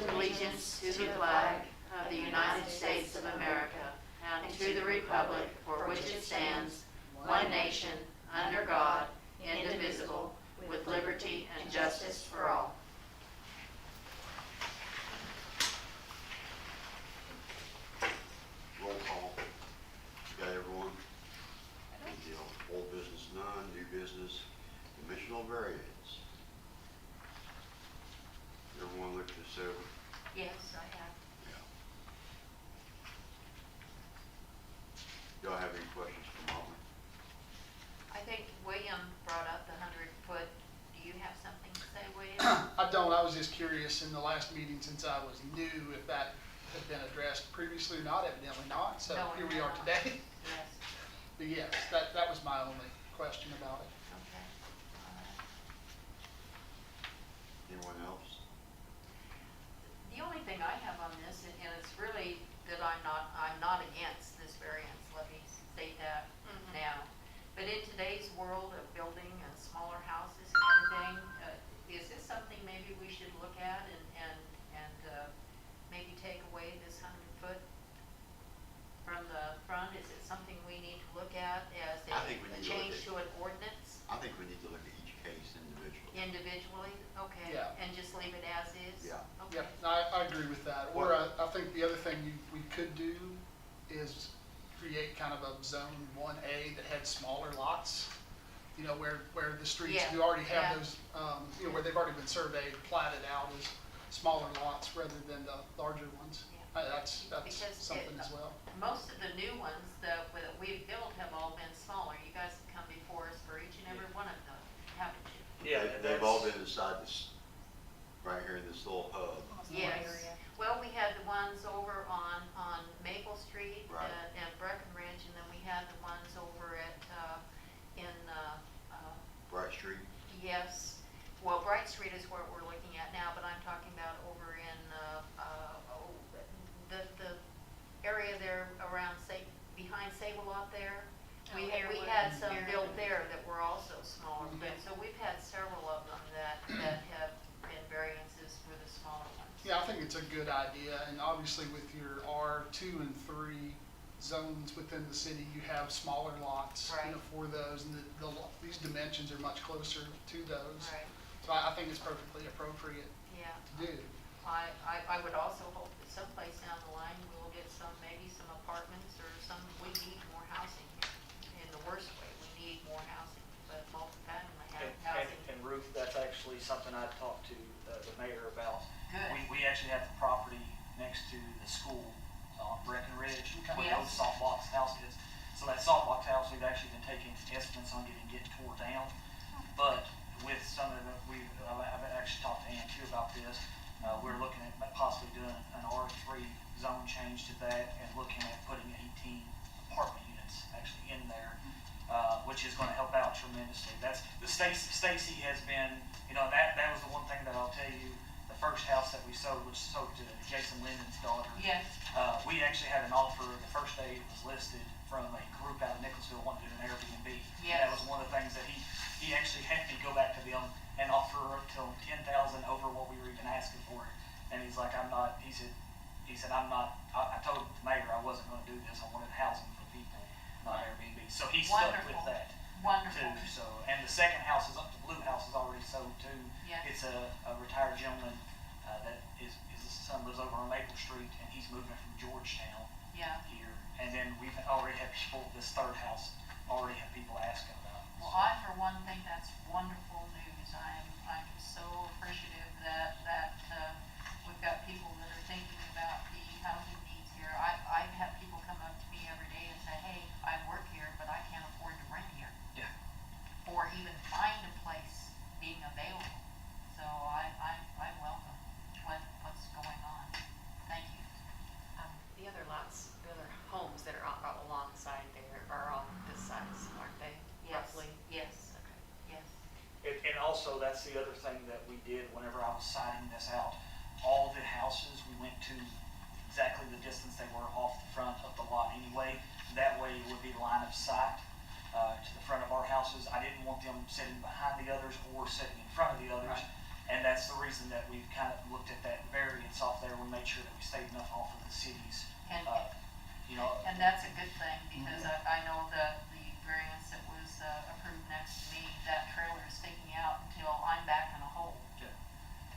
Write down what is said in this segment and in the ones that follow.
Allegiance to the flag of the United States of America and to the republic for which it stands, one nation, under God, indivisible, with liberty and justice for all. Roll call. Got everyone? Old business none, new business, dimensional variance. Everyone looked this over? Yes, I have. Yeah. Y'all have any questions for Molly? I think William brought up the 100-foot. Do you have something to say, William? I don't. I was just curious in the last meeting, since I was new, if that had been addressed previously or not. Evidently not. So No, here we are today. Yes. But yes, that was my only question about it. Okay. All right. Anyone else? The only thing I have on this, and it's really that I'm not against this variance. Let me state that now. But in today's world of building smaller houses and everything, is this something maybe we should look at and maybe take away this 100-foot from the front? Is it something we need to look at as a change to an ordinance? I think we need to look at each case individually. Individually? Okay. Yeah. And just leave it as is? Yeah. Okay. Yeah, I agree with that. Or I think the other thing we could do is create kind of a zone 1A that had smaller lots, you know, where the streets Yeah. do already have Yeah. those, you know, where they've already been surveyed, platted out as smaller lots rather than the larger ones. Yeah. That's Because something as well. Most of the new ones that we've built have all been smaller. You guys have come before us for each and every one of them, haven't you? Yeah, They've all been inside this, right here in this little hub. Yes. Well, we had the ones over on Maple Street Right. and Breckenridge, and then we had the ones over at Bright Street. Yes. Well, Bright Street is where we're looking at now, but I'm talking about over in the area there around behind Save-A-Lot there. We had some built there that were also smaller, but so we've had several of them that have been variances for the smaller ones. Yeah, I think it's a good idea, and obviously with your R2 and 3 zones within the city, you have smaller lots, Right. you know, for those, and these dimensions are much closer to those. Right. So I think it's perfectly appropriate Yeah. to do. I would also hope that someplace down the line we will get maybe some apartments or we need more housing here. In the worst way, we need more housing, but multifamily housing. And Ruth, that's actually something I talked to the mayor about. Good. We actually have the property next to the school on Breckenridge, where the old Yes. salt box house is. So that salt box house, we've actually been taking estimates on getting tore down. But with some of I've actually talked to Ann too about this. We're looking at possibly doing an R3 zone change to that and looking at putting 18 apartment units actually in there, which is going to help out tremendously. Stacy has been, you know, that was the one thing that I'll tell you. The first house that we sold, which sold to Jason Linden's daughter. Yes. We actually had an offer the first day it was listed from a group out of Nicholasville wanting to do an Airbnb. Yes. he actually had me go back to them and offer up till 10,000 over what we were even asking for it. And he's like, I'm not, he said, I'm not, I told the mayor I wasn't gonna do this, I wanted housing for people, not Airbnb. So he stuck with Wonderful. that Wonderful. too, so, and the second house is up, the blue house is already sold too. Yeah. It's a retired gentleman, that his son lives over on Maple Street, and he's moving from Georgetown Yeah. here. And then we've already had people, this third house, already have people asking about it. Well, I, for one, think that's wonderful news. I'm so appreciative that we've got people that are thinking about the housing needs here. I have people come up to me every day and say, hey, I work here, but I can't afford to rent here. Yeah. Or even find a place being available. So I welcome what's going on. Thank you. The other lots, the other homes that are out alongside there are all this size, aren't they? Yes. Roughly? Yes. Okay. Yes. And also, that's the other thing that we did whenever I was citing this out. All the houses, we went to exactly the distance they were off the front of the lot anyway. That way it would be line of sight to the front of our houses. I didn't want them sitting behind the others or sitting in front of the others. Right. And that's the reason that we've kind of looked at that variance off there. We made sure that we stayed enough off of the cities. And- You know, And that's a good thing, because I know that the variance that was approved next to me, that trailer is sticking out until I'm back in a hole. yeah.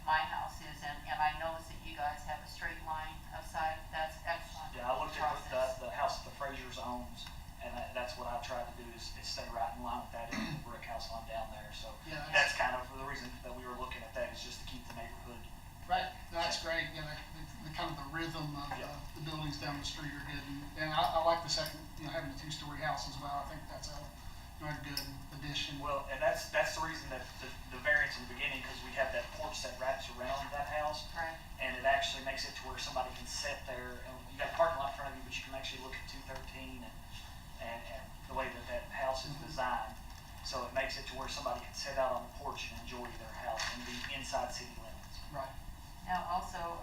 My house is, and I notice that you guys have a straight line of sight. That's excellent. Yeah, I looked at process. the house that the Frasers owns, and that's what I tried to do is stay right in line with that in the brick house on down there. So Yeah. that's kind of the reason that we were looking at that, is just to keep the neighborhood. Right, no, that's great, you know, the kind of the rhythm of Yeah. the buildings down the street are good, and I like the second, you know, having a two-story house as well. I think that's a good addition. Well, and that's the reason that the variance in the beginning, because we have that porch that wraps around that house. Right. And it actually makes it to where somebody can sit there, and you got a parking lot in front of you, but you can actually look at 213 and the way that that house is designed. So it makes it to where somebody can sit out on the porch and enjoy their house and be inside city limits. Right. Now, also,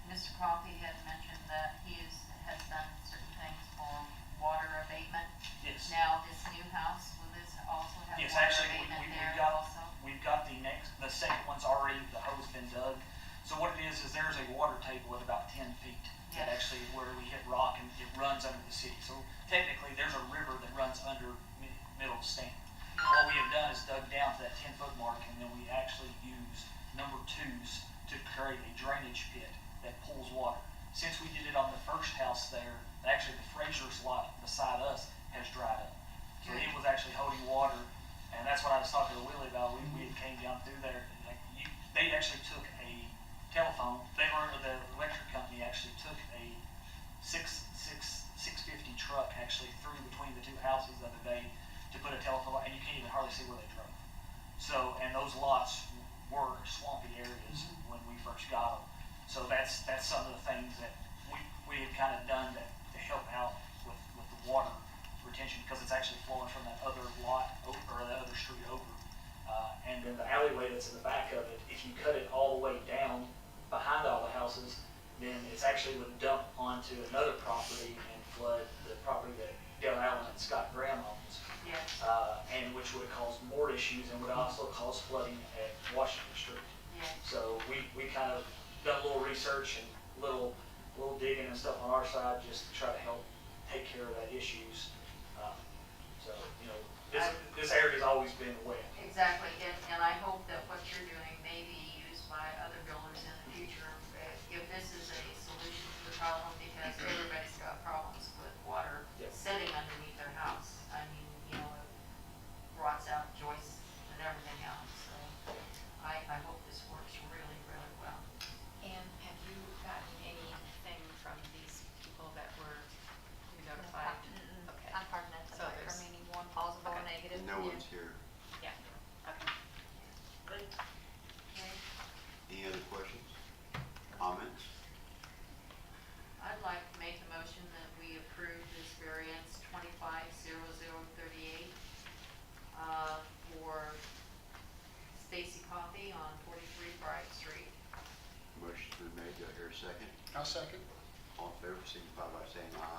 Mr. Coffey had mentioned that he has done certain things for water abatement. Yes. Now, this new house, will this also have Yes, water actually, abatement we've there got, also? we've got the second one's already, the hose been dug. So what it is there's a water table at about 10 feet. That Yes. actually, where we hit rock and it runs under the city. So technically, there's a river that runs under middle of Stanton. What we have done is dug down to that 10-foot mark, and then we actually used number 2s to create a drainage pit that pulls water. Since we did it on the first house there, actually the Fraser's lot beside us has dried up. So Good. it was actually holding water, and that's what I was talking to Willie about. We had came down through there, like, they actually took a telephone, the electric company actually took a 650 truck actually through between the two houses the other day to put a telephone, and you can't even hardly see where they drove. So, and those lots were swampy areas when we first got them. So that's some of the things that we had kind of done to help out with the water retention, because it's actually flowing from that other lot over, or that other street over. And then the alleyway that's in the back of it, if you cut it all the way down behind all the houses, then it's actually would dump onto another property and flood the property that Dale Allen and Scott Graham owns. Yes. And which would cause more issues and would also cause flooding at Washington Street. Yes. So we kind of done a little research and little digging and stuff on our side just to try to help take care of that issues. So, you know, this area's always been wet. Exactly, and I hope that what you're doing may be used by other builders in the future. If this is a solution to the problem, because everybody's got problems with water Yep. sitting underneath their house. I mean, you know, it rots out joists and everything else, so I hope this works really, really well. And have you gotten anything from these people that were notified? Okay. I'm part of that, So for there's- meaning one positive or okay. negative. No one's here. Yeah, okay. Okay. Any other questions? Comments? I'd like to make the motion that we approve this variance 250038 for Stacy Coffey on 43 Bright Street. Motion's been made. Do I hear a second? I'll second. All in favor, signify by saying aye.